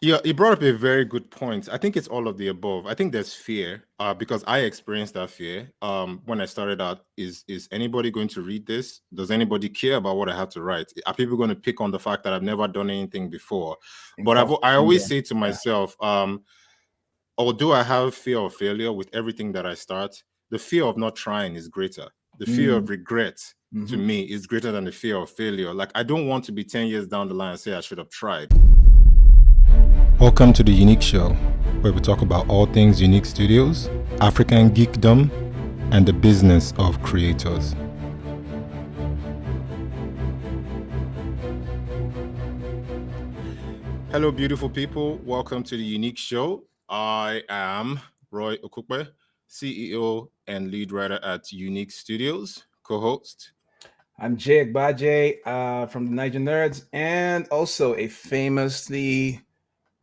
Yeah, you brought up a very good point. I think it's all of the above. I think there's fear, because I experienced that fear when I started out. Is anybody going to read this? Does anybody care about what I have to write? Are people going to pick on the fact that I've never done anything before? But I always say to Yeah. myself, although I have fear of failure with everything that I start, the fear of not trying is greater. The fear of regret to Mm-hmm. me is greater than the fear of failure. Like, I don't want to be 10 years down the line and say I should have tried. Welcome to the YouNeek Show, where we talk about all things YouNeek Studios, African geekdom, and the business of creators. Hello, beautiful people. Welcome to the YouNeek Show. I am Roye Okupe, CEO and lead writer at YouNeek Studios, co-host. I'm Jay Abaje from the NAIJA Nerds, and also a famously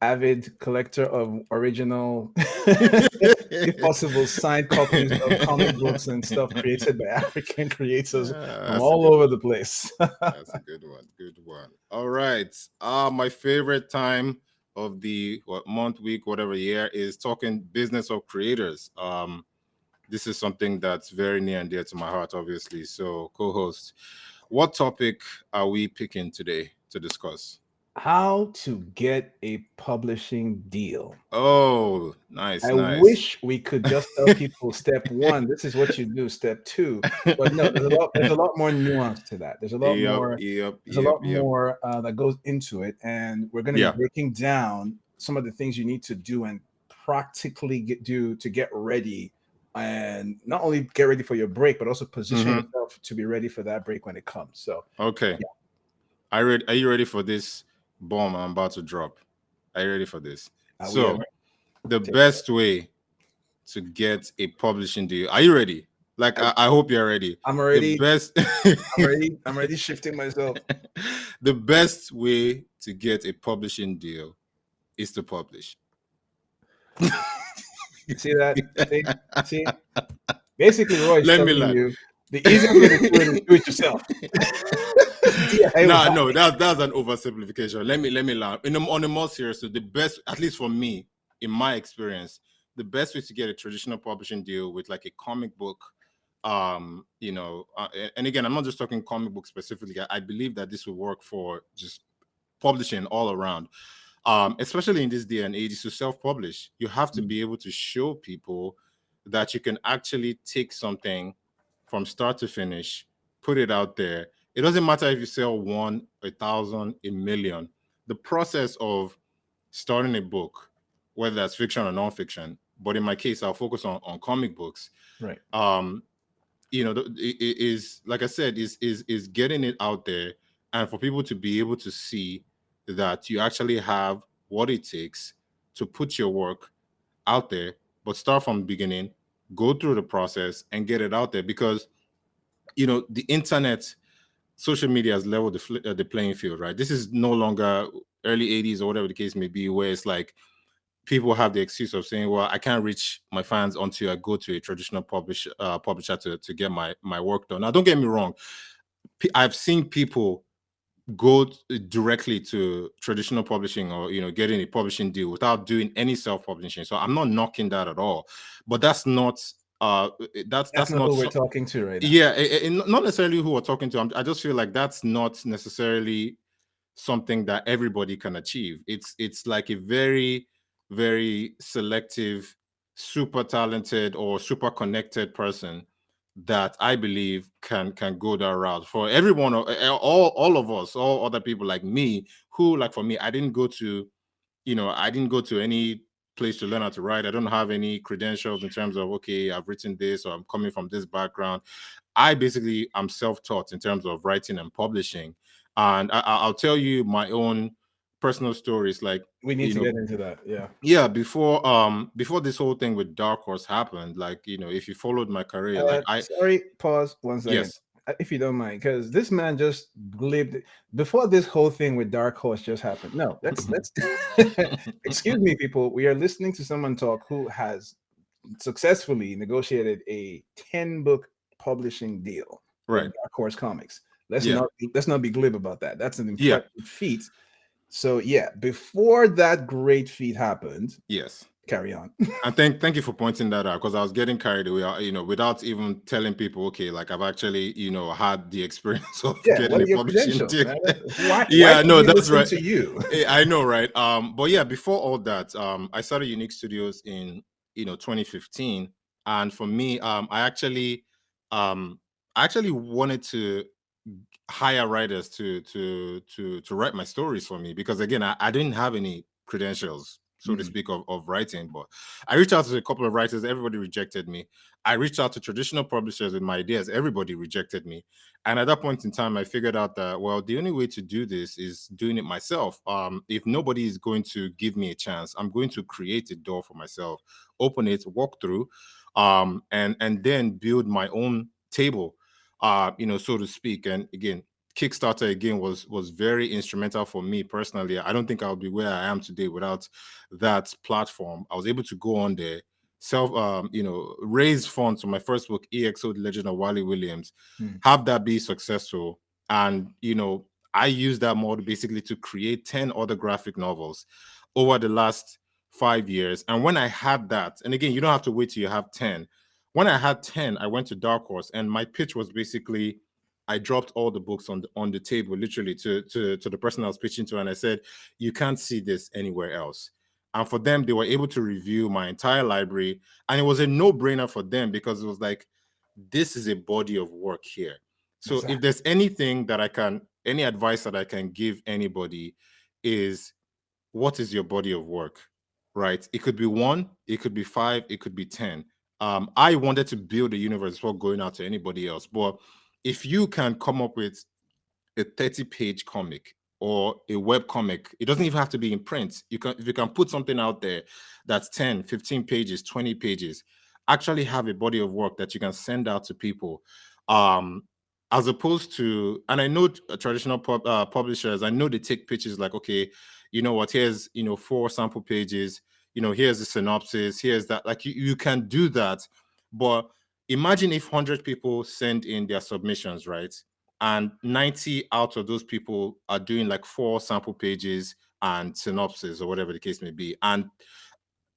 avid collector of original, if possible, signed copies of comic books and stuff created by African creators from That's a all good over one. the place. That's a good one. Good one. All right. My favorite time of the month, week, whatever year is talking business of creators. This is something that's very near and dear to my heart, obviously. So, co-host, what topic are we picking today to discuss? How to get a publishing deal. Oh, nice, I nice. wish we could just tell people step one, this is what you do, step two. But no, there's a lot more nuance to that. Yep, yep, There's a yep, lot yep. more that goes into it. And we're going to be Yeah. breaking down some of the things you need to do and practically do to get ready. And not only get ready for your break, but also position Mm-hmm. yourself to be ready for that break when it comes. So Okay. yeah, Are you ready for this bomb I'm about to drop? Are you ready for this? we are So, ready. the Take it. best way to get a publishing deal. Are you ready? Like, I, I hope you're ready. I'm The already, best I'm already shifting myself. the best way to get a publishing deal is to publish. See that? See. Basically, Roy is Let me telling learn. you the easiest way to do it is do it yourself. No, DIY. no, that's an oversimplification. Let me learn. On a more serious, the best, at least for me, in my experience, the best way to get a traditional publishing deal with like a comic book, and again, I'm not just talking comic book specifically. I believe that this will work for just publishing all around, especially in this day and age, is to self-publish. You have to Mm. be able to show people that you can actually take something from start to finish, put it out there. It doesn't matter if you sell one, 1,000, a million. The process of starting a book, whether that's fiction or non-fiction, but in my case, I'll focus on comic books. Right. Um, is, like I said, is getting it out there, and for people to be able to see that you actually have what it takes to put your work out there, but start from the beginning, go through the process and get it out there. Because the internet, social media has leveled the playing field, right? This is no longer early 80s or whatever the case may be, where it's like people have the excuse of saying, well, I can't reach my fans until I go to a traditional publisher to get my work done. Now, don't get me wrong, I've seen people go directly to traditional publishing, or getting a publishing deal without doing any self-publishing. So I'm not knocking that at all, but that's not That's that's not not who we're so, talking to right now. yeah, not necessarily who we're talking to. I just feel like that's not necessarily something that everybody can achieve. It's like a very, very selective, super talented or super connected person that I believe can go that route. For everyone, all of us, all other people like me, who, like, for me, I didn't go to any place to learn how to write. I don't have any credentials in terms of, okay, I've written this, or I'm coming from this background. I basically am self-taught in terms of writing and publishing. And I'll tell you my own personal stories. Like, We need you to know, get into that. Yeah. yeah, before this whole thing with Dark Horse happened, like, if you followed my career, like, Sorry, pause 1 second. yes. If you don't mind, because this man just glibed before this whole thing with Dark Horse just happened. No, let's excuse me, people. We are listening to someone talk who has successfully negotiated a 10-book publishing deal with Right. Dark Horse Comics. Yeah. Let's not be glib about that. That's an Yeah. impressive feat. So yeah, before that great feat happened, Yes. carry on. And thank you for pointing that out, because I was getting carried away, without even telling people, okay, like I've actually, had the experience of Yeah, what getting are a your publishing credentials, deal. man? Why Yeah, should no, we that's listen right. to you? I know, right? But yeah, before all that, I started YouNeek Studios in 2015, and for me, I actually wanted to hire writers to write my stories for me, because again, I didn't have any credentials, so to Mm, speak, of writing. But I reached out to a couple of writers, everybody rejected me. I reached out to traditional publishers with my ideas, everybody rejected me. And at that point in time, I figured out that, well, the only way to do this is doing it myself. If nobody is going to give me a chance, I'm going to create a door for myself, open it, walk through, and then build my own table, so to speak. And again, Kickstarter again was very instrumental for me personally. I don't think I would be where I am today without that platform. I was able to go on there, raise funds for my first book, EXO: The Legend of Wally Williams, mm, have that be successful, and I use that model basically to create 10 other graphic novels over the last 5 years. And when I had that, and again, you don't have to wait till you have 10. When I had 10, I went to Dark Horse, and my pitch was basically, I dropped all the books on the table, literally, to the person I was pitching to, and I said, "You can't see this anywhere else." And for them, they were able to review my entire library, and it was a no-brainer for them, because it was like, this is a body of work here. So if exactly. there's anything that any advice that I can give anybody, is, what is your body of work, right? It could be one, it could be five, it could be 10. I wanted to build a universe before going out to anybody else. But if you can come up with a 30-page comic or a web comic, it doesn't even have to be in print. If you can put something out there that's 10, 15 pages, 20 pages, actually have a body of work that you can send out to people. Um, as opposed to, and I know traditional publishers, I know they take pitches like, okay, you know what, here's, 4 sample pages, here's the synopsis, here's that. Like, you can do that. But imagine if 100 people send in their submissions, right? And 90 out of those people are doing like 4 sample pages and synopsis, or whatever the case may be. And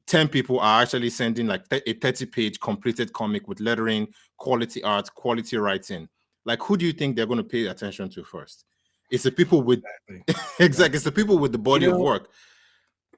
10 people are actually sending like a 30-page completed comic with lettering, quality art, quality writing. Like, who do you think they're going to pay attention to first? It's the people with Exactly. exactly, it's Exactly. the people with the You body of know, work.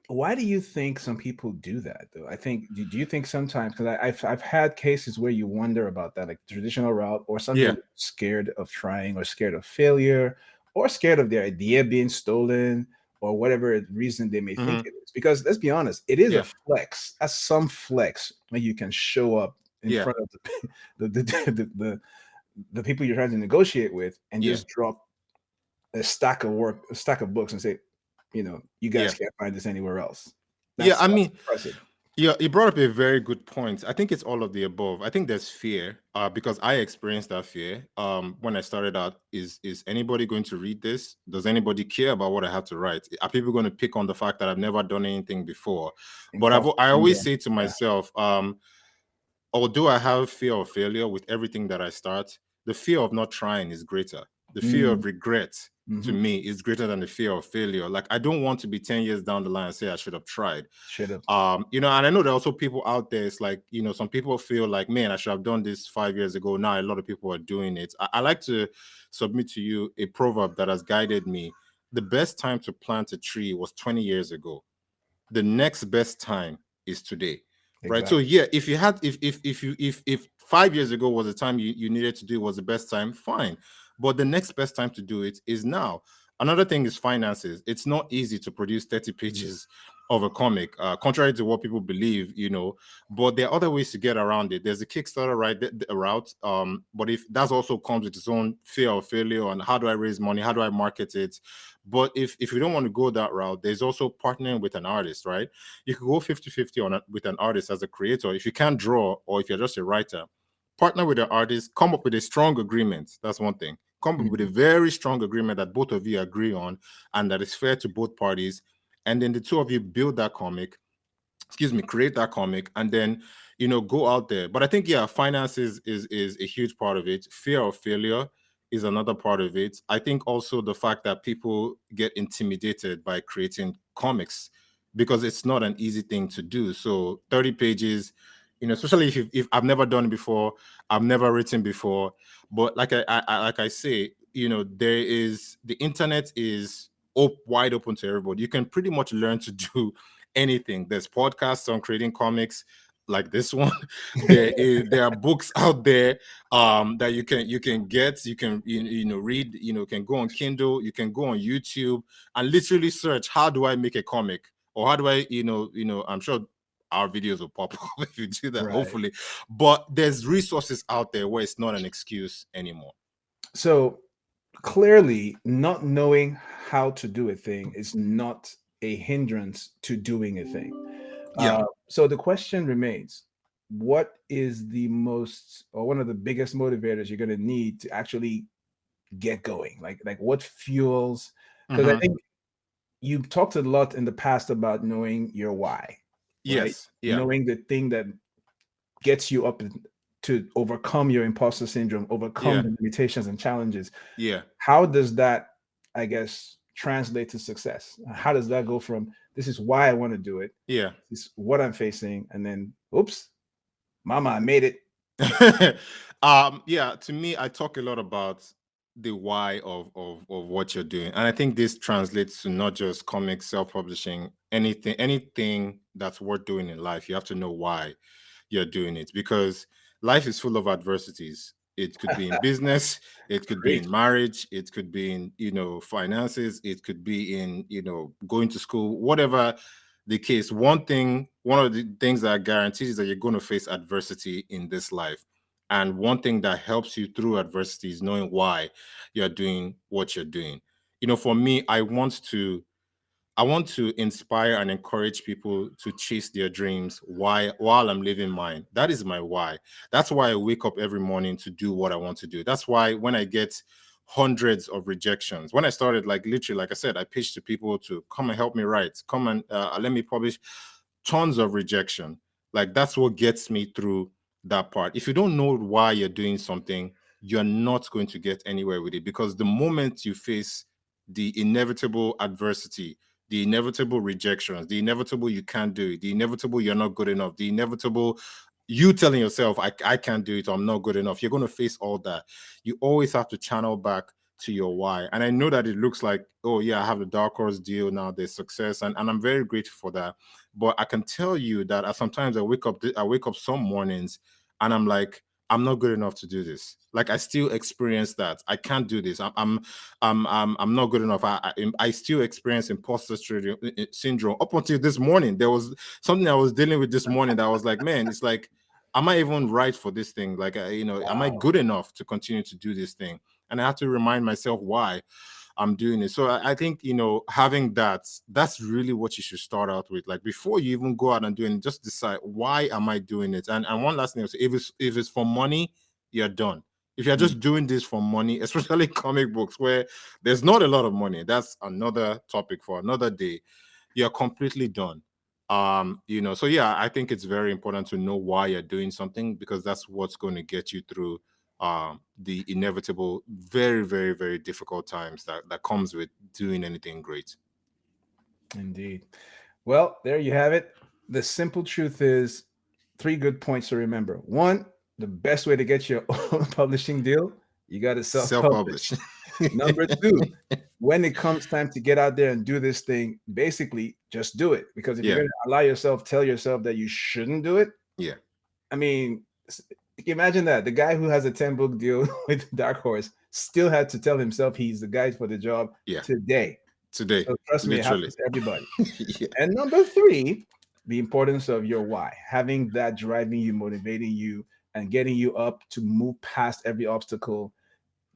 why do you think some people do that though? I think do you think sometimes, because I've had cases where you wonder about that, like traditional route, or some Yeah. people scared of trying, or scared of failure, or scared of their idea being stolen, or whatever reason they may think Hmm. it is. Because let's be honest, it is a Yeah. flex, as some flex when you can show up in Yeah. front of the people you're trying to negotiate with, and Yeah. just drop a stack of work, a stack of books, and say, you Yeah. guys can't find this anywhere else. Yeah. I That's mean, impressive. yeah, you brought up a very good point. I think it's all of the above. I think there's fear, because I experienced that fear when I started out. Is anybody going to read this? Does anybody care about what I have to write? Are people going to pick on the fact that I've never done anything before? But Imposter I always syndrome. say to Yeah. myself, although I have fear of failure with everything that I start, the fear of not trying is greater. The fear Mm, of regret, to hmm. me, is greater than the fear of failure. Like, I don't want to be 10 years down the line and say I should have tried. Should have. And I know there are also people out there, it's like, some people feel like, man, I should have done this 5 years ago. Now a lot of people are doing it. I like to submit to you a proverb that has guided me. The best time to plant a tree was 20 years ago. The next best time is today, right? So Exactly. yeah, if you had if 5 years ago was the time you needed to do it, was the best time, fine. But the next best time to do it is now. Another thing is finances. It's not easy to produce 30 pages of a comic, contrary to what people believe, but there are other ways to get around it. There's a Kickstarter, right, the route, but if that also comes with its own fear of failure, and how do I raise money, how do I market it? But if you don't want to go that route, there's also partnering with an artist, right? You could go 50-50 with an artist as a creator. If you can't draw, or if you're just a writer, partner with an artist, come up with a strong agreement. That's one thing. Come up with a Mhm. very strong agreement that both of you agree on, and that is fair to both parties. And then the two of you build that comic, create that comic, and then go out there. But I think, yeah, finances is a huge part of it. Fear of failure is another part of it. I think also the fact that people get intimidated by creating comics because it's not an easy thing to do. So 30 pages, especially if I've never done it before, I've never written before. But like I say, the internet is wide open to everybody. You can pretty much learn to do anything. There's podcasts on creating comics like this one. There are books out there that you can get, read, can go on Kindle, you can go on YouTube and literally search, how do I make a comic, or how do I, I'm sure our videos will pop up if you do that, Right. hopefully. But there's resources out there where it's not an excuse anymore. So clearly, not knowing how to do a thing is not a hindrance to doing a thing. Yeah. So the question remains: what is the most, or one of the biggest motivators you're going to need to actually get going? Like what fuels? Because I Mm-hmm. think you talked a lot in the past about knowing your why, right? Yes. Yeah. Knowing the thing that gets you up to overcome your imposter syndrome, overcome Yeah. the limitations and challenges. Yeah. How does that, I guess, translate to success? How does that go from this is why I want to do it, Yeah. this is what I'm facing, and then oops, mama, I made it. Yeah, to me, I talk a lot about the why of what you're doing. And I think this translates to not just comics, self-publishing, anything that's worth doing in life. You have to know why you're doing it, because life is full of adversities. It could be in business, it could be Great. in marriage, it could be in, finances, it could be in, going to school, whatever the case. One of the things that I guarantee is that you're going to face adversity in this life. And one thing that helps you through adversity is knowing why you're doing what you're doing. For me, I want to inspire and encourage people to chase their dreams while I'm living mine. That is my why. That's why I wake up every morning to do what I want to do. That's why when I get hundreds of rejections, when I started, like literally, like I said, I pitched to people to come and help me write, come and let me publish, tons of rejection. Like that's what gets me through that part. If you don't know why you're doing something, you're not going to get anywhere with it, because the moment you face the inevitable adversity, the inevitable rejections, the inevitable you can't do it, the inevitable you're not good enough, the inevitable you telling yourself, I can't do it, or I'm not good enough, you're going to face all that. You always have to channel back to your why. And I know that it looks like, oh, yeah, I have the Dark Horse deal now, there's success. And I'm very grateful for that. But I can tell you that sometimes I wake up some mornings and I'm like, I'm not good enough to do this. Like I still experience that. I can't do this. I'm not good enough. I still experience imposter syndrome. Up until this morning, there was something I was dealing with this morning that I was like, man, it's like, am I even right for this thing? Like, am I Wow. good enough to continue to do this thing? And I have to remind myself why I'm doing it. So I think, having that's really what you should start out with. Like before you even go out and do it, just decide, why am I doing it? And one last thing, if it's for money, you're done. If you're Mm, just doing this for money, especially comic books where there's not a lot of money, that's another topic for another day. You're completely done. So yeah, I think it's very important to know why you're doing something, because that's what's going to get you through the inevitable, very, very, very difficult times that comes with doing anything great. indeed. Well, there you have it. The simple truth is three good points to remember. One, the best way to get your own publishing deal, you got to self Self-publish. publish. Number two, when it comes time to get out there and do this thing, basically just do it. Because if you're Yeah, going to tell yourself that you shouldn't do it, yeah, I mean, imagine that the guy who has a 10-book deal with Dark Horse still had to tell himself he's the guy for the job yeah. today. Today, So trust me, it literally. happens to everybody. Yeah, And number three, the importance of your why, having that driving you, motivating you, and getting you up to move past every obstacle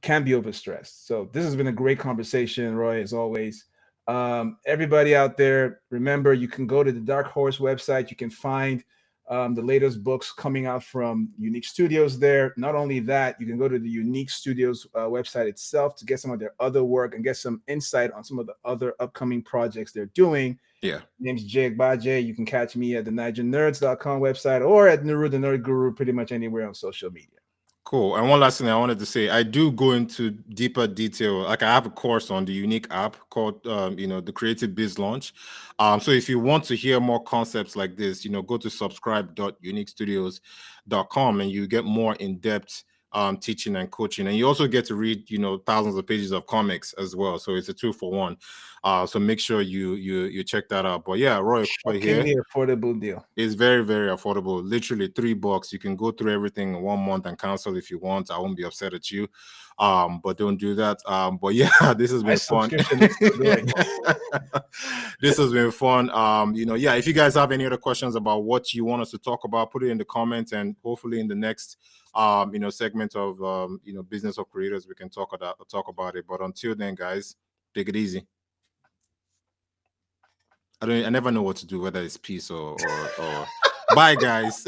can be overstressed. So this has been a great conversation, Roy, as always. Everybody out there, remember you can go to the Dark Horse website. You can find the latest books coming out from YouNeek Studios there. Not only that, you can go to the YouNeek Studios website itself to get some of their other work and get some insight on some of the other upcoming projects they're doing. yeah. My name's Jay Abaje. You can catch me at the NAIJAnerds.com website or at Nuru the Nerd Guru, pretty much anywhere on social media. Cool. And one last thing I wanted to say, I do go into deeper detail. Like I have a course on the YouNeek app called, the Creative Biz Launch. So if you want to hear more concepts like this, go to subscribe.uniquestudios.com and you get more in-depth teaching and coaching. And you also get to read, thousands of pages of comics as well. So it's a 2-for-1. So make sure you check that out. But yeah, Roye Okupe here. Shockingly affordable deal. It's very, very affordable. Literally $3. You can go through everything in 1 month and cancel if you want. I won't be upset at you. But don't do that. But yeah, this has My been fun. subscription is still going. This has been fun. If you guys have any other questions about what you want us to talk about, put it in the comments, and hopefully in the next segment of Business of Creators, we can talk about it. But until then, guys, take it easy. I never know what to do, whether it's peace or bye, guys.